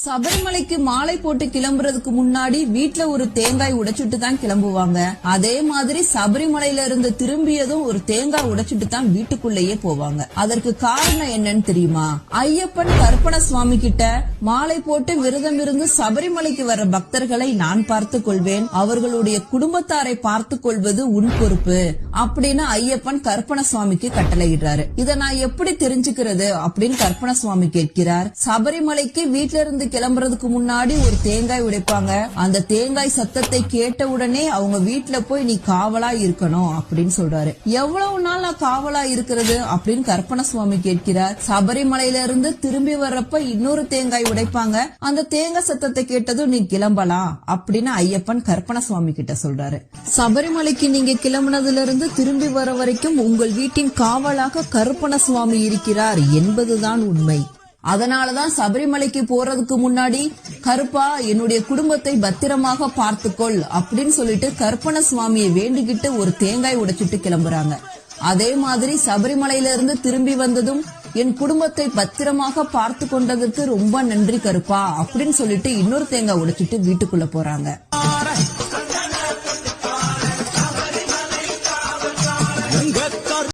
சபரிமலைக்கு மாலை போட்டு கிளம்புறதுக்கு முன்னாடி வீட்ல ஒரு தேங்காய் உடைச்சிட்டு தான் கிளம்புவாங்க. அதே மாதிரி சபரிமலையில இருந்து திரும்பியதும் ஒரு தேங்காய் உடைச்சிட்டு தான் வீட்டுக்குள்ளேயே போவாங்க. அதற்கு காரணம் என்னன்னு தெரியுமா? ஐயப்பன் கருப்பண சுவாமி கிட்ட மாலை போட்டு விரதம் இருந்து சபரிமலைக்கு வர பக்தர்களை நான் பார்த்துக் கொள்வேன், அவர்களுடைய குடும்பத்தாரை பார்த்துக் கொள்வது உன் பொறுப்பு அப்படின்னு ஐயப்பன் கருப்பண சுவாமிக்கு கட்டளையிடுறாரு. இத நான் எப்படி தெரிஞ்சுக்கிறது அப்படின்னு கருப்பண சுவாமி கேட்கிறார். சபரிமலைக்கு வீட்ல இருந்து கிளம்புறதுக்கு முன்னாடி ஒரு தேங்காய் உடைப்பாங்க. அந்த தேங்காய் சத்தத்தை கேட்ட உடனே அவங்க வீட்டுல போய் நீ காவலா இருக்கணும் அப்படின்னு சொல்றாரு. எவ்வளவு நாள் நான் காவலா இருக்கிறது அப்படின்னு கருப்பண சுவாமி கேட்கிறார். சபரிமலையில இருந்து திரும்பி வர்றப்ப இன்னொரு தேங்காய் உடைப்பாங்க. அந்த தேங்காய் சத்தத்தை கேட்டதும் நீ கிளம்பலாம் அப்படின்னு ஐயப்பன் கருப்பண சுவாமி கிட்ட சொல்றாரு. சபரிமலைக்கு நீங்க கிளம்புனதுல இருந்து திரும்பி வர வரைக்கும் உங்கள் வீட்டின் காவலாக கருப்பண சுவாமி இருக்கிறார் என்பதுதான் உண்மை. அதனாலதான் சபரிமலைக்கு போறதுக்கு முன்னாடி கருப்பா என்னுடைய குடும்பத்தை பத்திரமாக பார்த்துக்கொள் அப்படின்னு சொல்லிட்டு கருப்பண சுவாமியை வேண்டிக்கிட்டு ஒரு தேங்காய் உடைச்சிட்டு கிளம்புறாங்க. அதே மாதிரி சபரிமலையில இருந்து திரும்பி வந்ததும் என் குடும்பத்தை பத்திரமாக பார்த்து கொண்டதற்கு ரொம்ப நன்றி கருப்பா அப்படின்னு சொல்லிட்டு இன்னொரு தேங்காய் உடைச்சிட்டு வீட்டுக்குள்ள போறாங்க.